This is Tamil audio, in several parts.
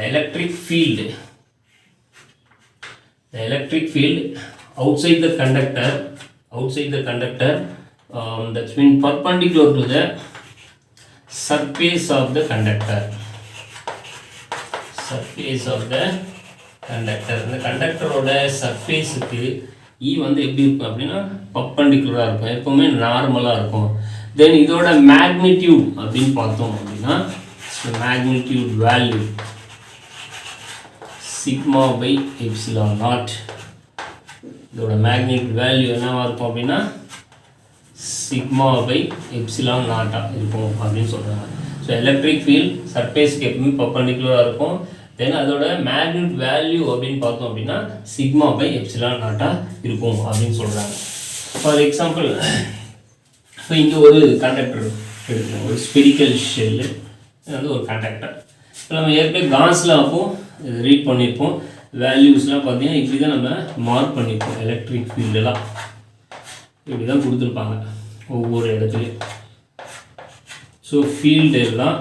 electric field outside the conductor that's been perpendicular to the surface of the conductor. இந்த கண்டக்டரோட சர்ஃபேஸுக்கு E வந்து எப்படி இருக்கும் அப்படின்னா பர்பெண்டிகுலராக இருக்கும், எப்போவுமே நார்மலாக இருக்கும். தென் இதோட மேக்னிடியூட் அப்படின்னு பார்த்தோம் அப்படின்னா magnitude value sigma by epsilon naught. இதோட மேக்னிடியூட் வேல்யூ என்னவாக இருக்கும் அப்படின்னா சிக்மா பை எப்சிலான் நாட்டாக இருக்கும் அப்படின்னு சொல்கிறாங்க. ஸோ எலக்ட்ரிக் ஃபீல்ட் சர்ஃபேஸ்க்கு எப்பவுமே பர்பெண்டிகுலராக இருக்கும். தென் அதோட மேக்னிடியூட் வேல்யூ அப்படின்னு பார்த்தோம் அப்படின்னா சிக்மா பை எப்சிலான் நாட்டாக இருக்கும் அப்படின்னு சொல்கிறாங்க. ஃபார் எக்ஸாம்பிள் இப்போ இங்கே ஒரு கண்டக்டர் எடுக்கணும், ஒரு ஸ்பெரிக்கல் ஷெல்லு, இது வந்து ஒரு கண்டக்டர். இப்போ நம்ம ஏற்கனவே காஸ்ல அப்போ ரீட் பண்ணியிருப்போம். வேல்யூஸ்லாம் பார்த்தீங்கன்னா இப்படி தான் நம்ம மார்க் பண்ணியிருப்போம். எலக்ட்ரிக் ஃபீல்டெல்லாம் இப்படி தான் கொடுத்துருப்பாங்க ஒவ்வொரு இடத்துலையும். ஸோ ஃபீல்டு எல்லாம்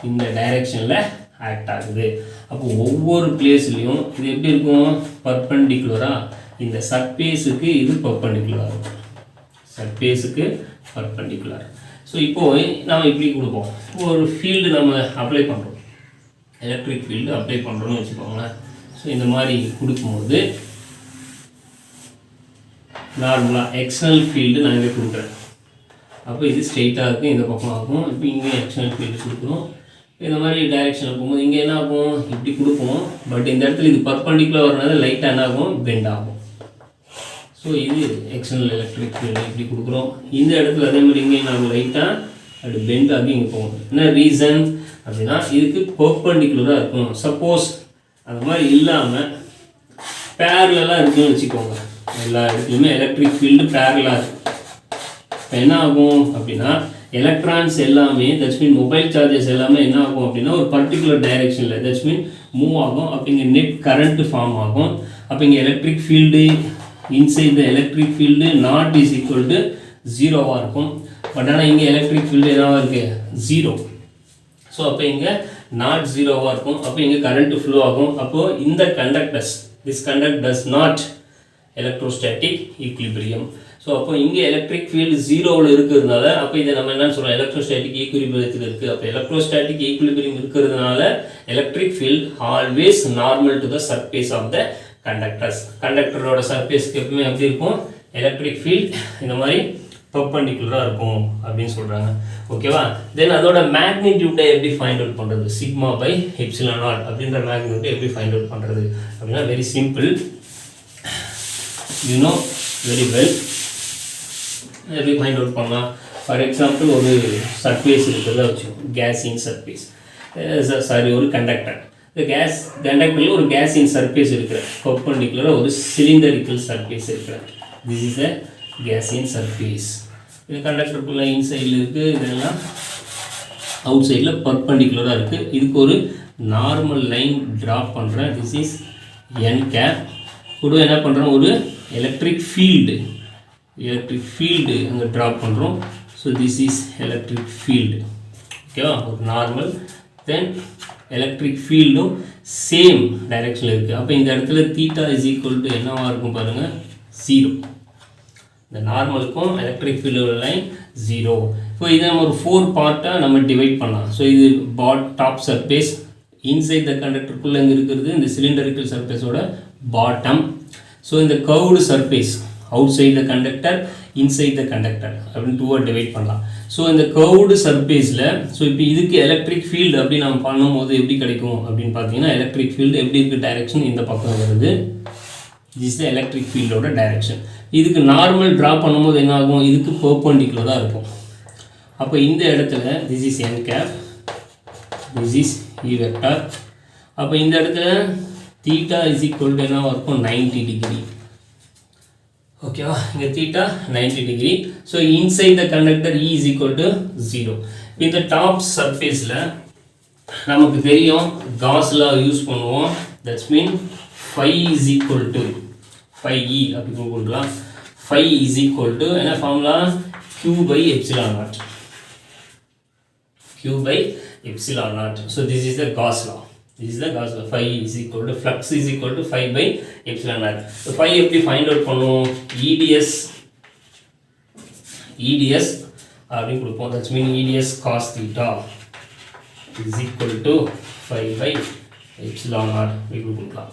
இந்த டைரெக்ஷனில் ஆக்ட் ஆகுது. அப்போ ஒவ்வொரு பிளேஸ்லேயும் இது எப்படி இருக்கும், பர்பெண்டிகுலராக இந்த சர்ஃபேஸுக்கு இது பர்பெண்டிகுலராக இருக்கும், சர்ஃபேஸுக்கு பர்பெண்டிகுலர். ஸோ இப்போது நம்ம இப்படி கொடுப்போம். இப்போ ஒரு ஃபீல்டு நம்ம அப்ளை பண்ணுறோம், எலக்ட்ரிக் ஃபீல்டு அப்ளை பண்ணுறோன்னு வச்சுக்கோங்களேன். ஸோ இந்த மாதிரி கொடுக்கும்போது நார்மலாக எக்ஸ்டர்னல் ஃபீல்டு நான் இங்கே கொடுக்குறேன். அப்போ இது ஸ்ட்ரெயிட்டாக இருக்கும், இந்த பக்கம் ஆகும். இப்போ இங்கே எக்ஸ்டர்னல் ஃபீல்டு கொடுக்குறோம். இந்த மாதிரி டைரெக்ஷனில் போகும்போது இங்கே என்ன ஆகும், இப்படி கொடுப்போம். பட் இந்த இடத்துல இது பர்பெண்டிகுலர் வரனால லைட்டாக என்ன ஆகும், பெண்ட் ஆகும். ஸோ இது எக்ஸ்டர்னல் எலக்ட்ரிக் ஃபீல்டு இப்படி கொடுக்குறோம். இந்த இடத்துல அதே மாதிரி இங்கே என்ன ஆகும், லைட்டாக அப்படி பெண்ட் ஆகி இங்கே போகும். என்ன ரீசன் அப்படின்னா இதுக்கு பர்பெண்டிகுலராக இருக்கும். சப்போஸ் அந்த மாதிரி இல்லாமல் பேரலாக இருக்குன்னு வச்சுக்கோங்க, எல்லா இடத்துலையுமே எலக்ட்ரிக் ஃபீல்டு பேரலாக இருக்கும். இப்போ என்ன ஆகும் அப்படின்னா எலக்ட்ரான்ஸ் எல்லாமே தட்ஸ் மீன் மொபைல் சார்ஜஸ் எல்லாமே என்ன ஆகும் அப்படின்னா ஒரு பர்டிகுலர் டைரெக்ஷனில் தட்ஸ் மீன் மூவ் ஆகும். அப்போ இங்கே நெட் கரண்ட் ஃபார்ம் ஆகும். அப்போ இங்கே electric field inside the electric field not is equal to ஜீரோவாக இருக்கும். பட் ஆனால் இங்கே எலக்ட்ரிக் ஃபீல்டு என்னவாக இருக்குது, ஜீரோ. ஸோ அப்போ இங்கே நாட் ஜீரோவாக இருக்கும். அப்போ இங்கே கரண்ட் ஃப்ளோ ஆகும். அப்போது இந்த conductors this conduct does not electrostatic equilibrium. So அப்போ இங்கே எலக்ட்ரிக் ஃபீல்டு ஜீரோவில் இருக்கிறதுனால அப்போ இதை நம்ம என்னன்னு சொல்கிறோம், எலக்ட்ரோஸ்டாட்டிக் ஈக்விலிபிரியத்தில் இருக்குது. அப்போ எலக்ட்ரோஸ்டாட்டிக் ஈக்விலிபிரியம் இருக்கிறதுனால electric field always normal to the surface of the conductors. கண்டக்டரோட சர்ஃபேஸ்க்கு எப்பவுமே எப்படி இருக்கும், எலக்ட்ரிக் ஃபீல்டு இந்த மாதிரி பர்பெண்டிகுலராக இருக்கும் அப்படின்னு சொல்கிறாங்க. ஓகேவா. தென் அதோட மேக்னிடியூட்டை எப்படி ஃபைண்ட் அவுட் பண்ணுறது, சிக்மா பை எப்சிலான் நாட் அப்படின்ற மேக்னிடியூட்டை எப்படி ஃபைண்ட் அவுட் பண்ணுறது அப்படின்னா very simple, you know very well. எப்படி ஃபைண்ட் அவுட் பண்ணலாம், ஃபார் எக்ஸாம்பிள் ஒரு சர்ஃபேஸ் இருக்கிறதா வச்சுக்கோங்க, கேஸின் சர்ஃபேஸ், சாரி ஒரு கண்டக்டர். இந்த கேஸ் கண்டக்டரில் ஒரு கேஸின் சர்ஃபேஸ் இருக்கிற பர்பெண்டிகுலராக ஒரு சிலிண்டரிக்கல் சர்ஃபேஸ் இருக்கிற திஸ் இஸ் அ கேஸின் சர்ஃபேஸ். இது கண்டக்டருக்குள்ள இன்சைடில் இருக்குது, இதெல்லாம் அவுட் சைடில் பர்பெண்டிகுலராக இருக்குது. இதுக்கு ஒரு நார்மல் லைன் ட்ராப் பண்ணுறேன், திஸ் இஸ் என் கேப். கூட என்ன பண்ணுறோம், ஒரு எலக்ட்ரிக் ஃபீல்டு அங்கே ட்ராப் பண்ணுறோம். So this is electric field. ஓகேவா, ஒரு நார்மல். தென் எலக்ட்ரிக் ஃபீல்டும் சேம் டைரெக்ஷனில் இருக்குது. அப்போ இந்த இடத்துல தீட்டா இஸ் ஈக்குவல் டு என்னவாக இருக்கும் பாருங்கள், ஜீரோ. இந்த நார்மலுக்கும் எலக்ட்ரிக் ஃபீல்டோட லைன் ஜீரோ. இப்போ இதை நம்ம ஒரு 4 பார்ட்டாக நம்ம டிவைட் பண்ணலாம். ஸோ இது டாப் சர்ஃபேஸ், இன்சைட் த கண்டக்டருக்குள்ளே இங்கே இருக்கிறது இந்த சிலிண்டரிக்கல் சர்ஃபேஸோட பாட்டம். ஸோ இந்த curved surface outside the conductor inside the conductor அப்படின்னு 2 டிவைட் பண்ணலாம். ஸோ இந்த கர்வ்டு சர்ஃபேஸில் ஸோ இப்போ இதுக்கு எலக்ட்ரிக் ஃபீல்டு அப்படி நம்ம பண்ணும்போது எப்படி கிடைக்கும் அப்படின்னு பார்த்தீங்கன்னா எலக்ட்ரிக் ஃபீல்டு எப்படி இருக்குது, டைரெக்ஷன் இந்த பக்கம் வருது, திஸ் த எலக்ட்ரிக் ஃபீல்டோட டைரெக்ஷன். இதுக்கு நார்மல் ட்ரா பண்ணும்போது என்ன ஆகும், இதுக்கு பர்பெண்டிகுலராக இருக்கும். அப்போ இந்த இடத்துல this is N cap, this is E vector. அப்போ இந்த இடத்துல தீட்டா இஸ் ஈக்குவல் டு என்னவாக இருக்கும், 90 டிகிரி. ஓகேவா, இங்கே theta 90 degree. So inside the conductor E is equal to 0. இந்த டாப் சர்ஃபேஸில் நமக்கு தெரியும் காஸ்ல யூஸ் பண்ணுவோம், that's mean phi is equal to phi e அப்படி கொடுக்கலாம். phi இஸ் ஈக்குவல் டு என்ன formula, q by epsilon naught, q by epsilon naught. So this is the Gauss law, this is the Gauss law. Phi is equal to flux is equal to phi by epsilon naught. So phi எப்படி find out பண்ணுவோம்? EDS அப்படி கொடுப்போம். That's mean EDS cos theta is equal to phi by epsilon naught இப்படி கொடுக்கலாம்.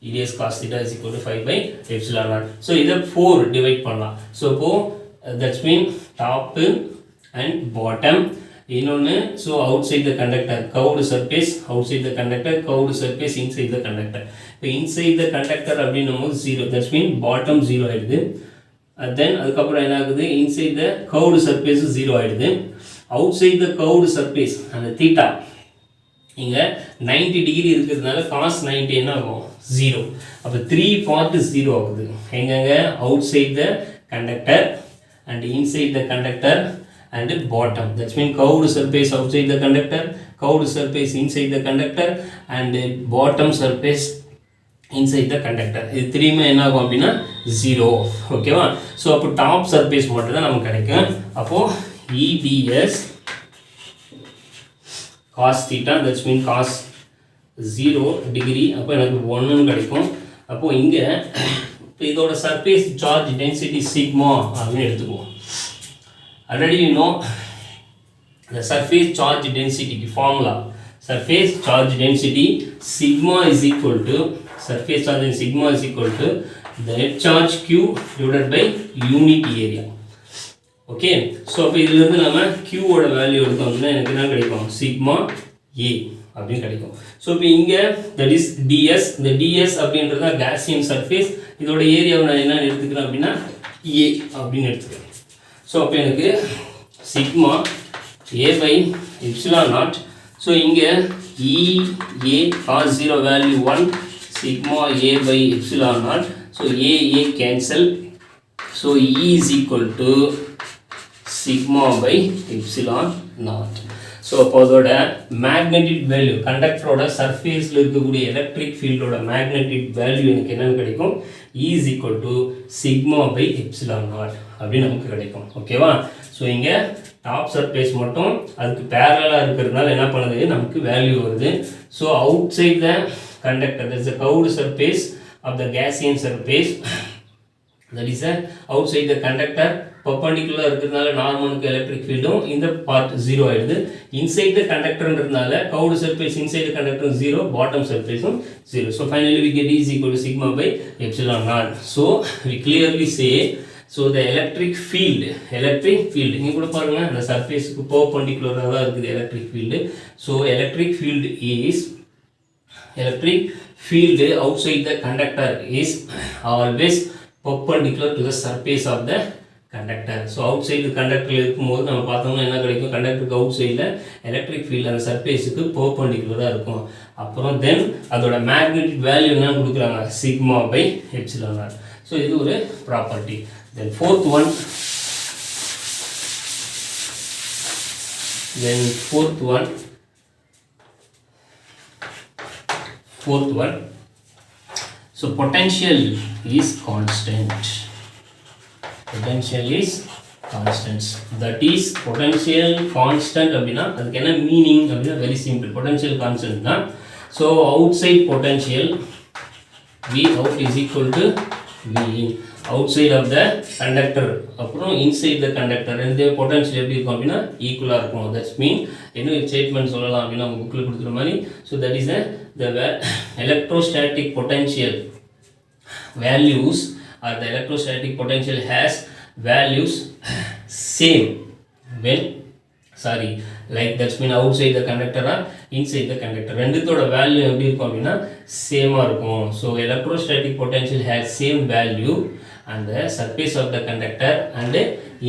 EDS cos theta is equal to phi by epsilon naught. So இதை 4 divide பண்ணலாம். So இப்போ that's mean top and bottom. இன்னொன்று so outside the conductor curved surface, outside the conductor curved surface, inside the conductor. இப்போ inside the conductor அப்படின்னும் போது 0, that's mean bottom 0 ஆயிடுது. Then அதுக்கப்புறம் என்ன ஆகுது, inside the curved surface 0 ஆயிடுது. outside the curved surface அந்த theta இங்கே 90 டிகிரி இருக்கிறதுனால cos 90 என்ன ஆகும் 0. அப்போ 3 part 0 ஆகுது. எங்கங்க outside the conductor and inside the conductor and bottom. That means curved surface outside the conductor, curved surface inside the conductor and bottom surface inside the conductor. இது த்ரீமே என்ன ஆகும் அப்படின்னா 0. ஓகேவா? ஸோ அப்போ டாப் சர்ஃபேஸ் மட்டும் தான் நமக்கு கிடைக்கும். அப்போது EDS cos theta, that means cos 0 degree, அப்போ எனக்கு 1 கிடைக்கும். அப்போது இங்கே இப்போ இதோட சர்ஃபேஸ் சார்ஜ் டென்சிட்டி சிக்மா அப்படின்னு எடுத்துக்குவோம். Already you know the surface charge density formula. Surface charge density sigma is equal to surface charge and sigma is equal to the net charge Q divided by unit area. Okay, so அப்போ இதிலிருந்து நம்ம Q ஓட வேல்யூ எடுத்தோம்னா எனக்கு என்ன கிடைக்கும், சிக்மா A அப்படின்னு கிடைக்கும். ஸோ இப்போ இங்கே that is ds, இந்த ds அப்படின்றத கேசியன் சர்ஃபேஸ், இதோட ஏரியாவை நான் என்ன எடுத்துக்கிறேன் அப்படின்னா A அப்படின்னு எடுத்துக்கிறேன். ஸோ அப்போ எனக்கு sigma A by epsilon naught. So இங்கே EA cos 0 value 1, sigma A by epsilon naught. So A cancel. So E is equal to sigma by epsilon naught. So அப்போ அதோட மேக்னெட்டிக் வேல்யூ, கண்டக்டரோட சர்ஃபேஸில் இருக்கக்கூடிய எலக்ட்ரிக் ஃபீல்டோட மேக்னெட்டிக் வேல்யூ எனக்கு என்னென்னு கிடைக்கும், E is equal to sigma by epsilon naught அப்படின்னு நமக்கு கிடைக்கும். ஓகேவா? ஸோ இங்கே டாப் சர்ஃபேஸ் மட்டும் அதுக்கு பேரலாக இருக்கிறதுனால என்ன பண்ணுது, நமக்கு வேல்யூ வருது. So outside the conductor there is a curved surface of the Gaussian surface, that is outside the conductor, perpendicular இருக்கிறதுனால நார்மலுக்கு எலக்ட்ரிக் ஃபீல்டும் இந்த பார்ட் 0 ஆயிடுது. இன்சைட் த கண்டக்டர்ன்றதுனால கவுடு surface inside the conductor 0, bottom சர்ஃபேஸும் 0. So finally we get E is equal to sigma by epsilon naught. So we clearly say, so the electric field இங்கே கூட பாருங்க, அந்த சர்ஃபேஸுக்கு பர்பண்டிகுலராக தான் இருக்குது electric field. So electric field outside the conductor is always perpendicular to the surface of the conductor. So அவுட் சைடு கண்டக்டரில் இருக்கும்போது நம்ம பார்த்தோம்னா என்ன கிடைக்கும், கண்டக்டருக்கு அவுட் சைடில் எலக்ட்ரிக் ஃபீல்டு அந்த சர்ஃபேஸுக்கு பர்பண்டிகுலராக இருக்கும். அப்புறம் தென் அதோட மேக்னெட்டிக் வேல்யூ என்னன்னு கொடுக்குறாங்க, sigma by epsilon naught. So இது ஒரு property. Then fourth one. So potential is constant. Potential is constant. That is potential constant அப்படினா அதுக்கு என்ன மீனிங் அப்படினா very simple. Potential constant தான். So outside potential V out is equal to V in. Outside of the conductor அப்புறம் inside the conductor ரெண்டு potential எப்படி இருக்கும் அப்படினா ஈக்குவலா இருக்கும். That mean என்ன ஸ்டேட்மென்ட் சொல்லலாம் அப்படினா உங்க புக்ல கொடுத்துற மாதிரி. So that is the electrostatic potential values, or the electrostatic potential has values same when like that's mean outside the conductor or inside the conductor ரெண்டுத்தோட வேல்யூ எப்படி இருக்கும் அப்படினா சேமா இருக்கும். So electrostatic potential has same value on the surface of the conductor and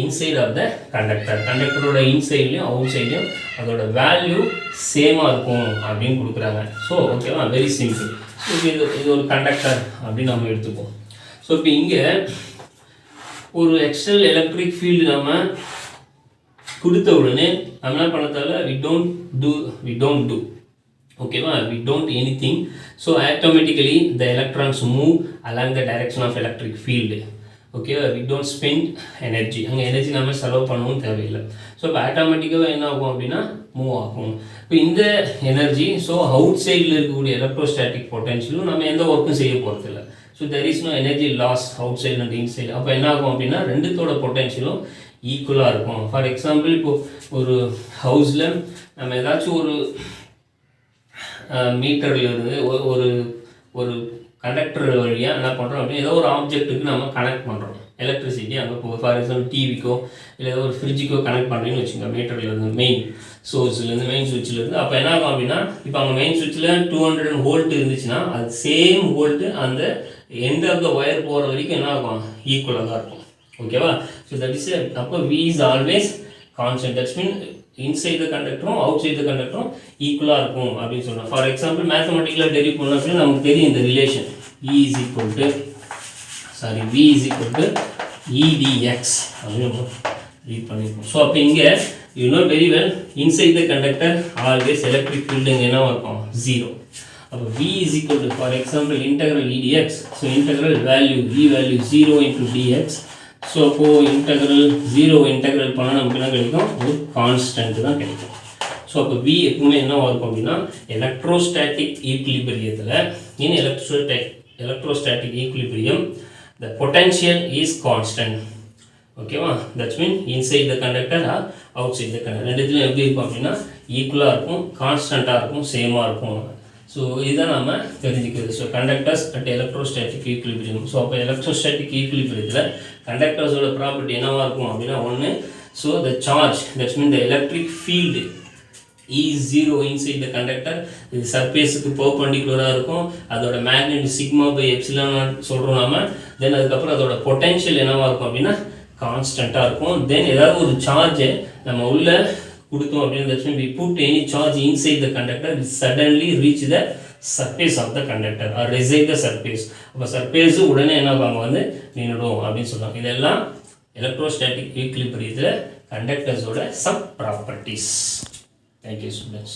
inside of the conductor. கண்டக்டரோட இன்சைட்லயும் அவுட்சைட்லயும் அதோட வேல்யூ சேமா இருக்கும் அப்படின்னு கொடுக்குறாங்க. ஸோ ஓகேவா, வெரி சிம்பிள். ஸோ இது ஒரு கண்டக்டர் அப்படின்னு நம்ம எடுத்துப்போம். ஸோ இப்போ இங்கே ஒரு எக்ஸ்டர்னல் எலக்ட்ரிக் ஃபீல்டு நம்ம கொடுத்த உடனே நம்ம என்ன பண்ண தேவை, we don't do ஓகேவா, we don't anything. So automatically the electrons move along the direction of electric field. ஓகேவா, வி டோன்ட் ஸ்பெண்ட் எனர்ஜி, அங்கே எனர்ஜி நம்ம செலவு பண்ணவும் தேவையில்லை. ஸோ இப்போ ஆட்டோமேட்டிக்காக என்ன ஆகும் அப்படின்னா மூவ் ஆகும். இப்போ இந்த எனர்ஜி ஸோ அவுட் சைடில் இருக்கக்கூடிய எலக்ட்ரோஸ்டாட்டிக் பொட்டன்ஷியலும் நம்ம எந்த ஒர்க்கும் செய்ய போகிறதில்ல. So there is no energy loss outside and inside. அப்போ என்ன ஆகும் அப்படின்னா ரெண்டுத்தோட பொட்டன்ஷியலும் ஈக்குவலாக இருக்கும். ஃபார் எக்ஸாம்பிள் இப்போது ஒரு ஹவுஸில் நம்ம ஏதாச்சும் ஒரு மீட்டர்லேருந்து ஒரு ஒரு கண்டக்டர் வழியாக என்ன பண்ணுறோம் அப்படின்னா ஏதோ ஒரு ஆப்ஜெக்ட்டுக்கு நம்ம கனெக்ட் பண்ணுறோம் எலக்ட்ரிசிட்டி. அங்கே இப்போ ஃபார் எக்ஸாம்பிள் டிவிக்கோ இல்லை ஏதோ ஒரு ஃப்ரிட்ஜுக்கோ கனெக்ட் பண்ணுறீங்கன்னு வச்சுக்கோங்க, மீட்டர்லேருந்து மெயின் சோர்ஸ்லேருந்து மெயின் சுவிட்சிலேருந்து. அப்போ என்ன ஆகும் அப்படின்னா இப்போ அங்கே மெயின் சுவிட்சில் 200 வோல்ட் இருந்துச்சுன்னா அது சேம் வோல்ட்டு அந்த எண்ட் ஆஃப் த ஒயர் போகிற வரைக்கும் என்ன ஆகும் ஈக்குவலாக தான் இருக்கும். ஓகேவா, ஸோ தட் இஸ் அப்போ V is always constant. That's mean inside the கண்டக்டரும் அவுட் சைட் த கண்டக்டரும் ஈக்குவலாக இருக்கும் அப்படின்னு சொல்கிறோம். ஃபார் எக்ஸாம்பிள் மேத்தமெட்டிக்கலாக டெரிவ் பண்ணோம் அப்படின்னா நமக்கு தெரியும் இந்த relation V is equal to EDX அப்படின்னு ரீட் பண்ணியிருக்கோம். ஸோ அப்போ இங்கே you know very well inside the conductor always electric field இங்கே என்ன இருக்கும் 0. அப்போ V is equal to for example integral EDX. So integral value E value 0 into dx. So அப்போது இன்டெக்ரல் 0 இன்டெக்ரல் பண்ணால் நமக்கு என்ன கிடைக்கும், ஒரு கான்ஸ்டன்ட் தான் கிடைக்கும். ஸோ அப்போ V எப்பவுமே என்ன இருக்கும் அப்படின்னா எலக்ட்ரோஸ்டாட்டிக் ஈக்குலிபிரியத்தில் in electrostatic equilibrium the potential is constant. ஓகேவா, that's mean inside the conductor or outside the conductor ரெண்டுத்துலையும் எப்படி இருக்கும் அப்படின்னா ஈக்குவலாக இருக்கும், கான்ஸ்டண்ட்டாக இருக்கும், சேமாக இருக்கும். ஸோ இதுதான் நம்ம தெரிஞ்சுக்கிறது. So conductors at electrostatic equilibrium. So அப்போ எலக்ட்ரோஸ்டாட்டிக் ஈக்குலிபிரியத்தில் கண்டக்டர்ஸோட ப்ராப்பர்ட்டி என்னவாக இருக்கும் அப்படின்னா ஒன்று, so the charge that's mean the electric field is 0 inside the conductor. இது சர்ஃபேஸுக்கு பெர்பெண்டிகுலராக இருக்கும். அதோட மேக்னெட் சிக்மா பை எப்சிலான் சொல்கிறோம் நாம. தென் அதுக்கப்புறம் அதோட பொட்டென்ஷியல் என்னவாக இருக்கும் அப்படின்னா கான்ஸ்டண்ட்டாக இருக்கும். தென் ஏதாவது ஒரு சார்ஜை நம்ம உள்ள கொடுத்தோம் அப்படின்னு that's mean we put any charge inside the conductor it suddenly reach the surface of the conductor or reside the surface. அப்போ சர்ஃபேஸு உடனே என்ன ஆகும் வந்து நின்றுடும் அப்படின்னு சொல்லுவாங்க. இதெல்லாம் எலக்ட்ரோஸ்டாட்டிக் ஈக்குலிபிரியத்தில் கண்டக்டர்ஸோட some properties. Thank you, students.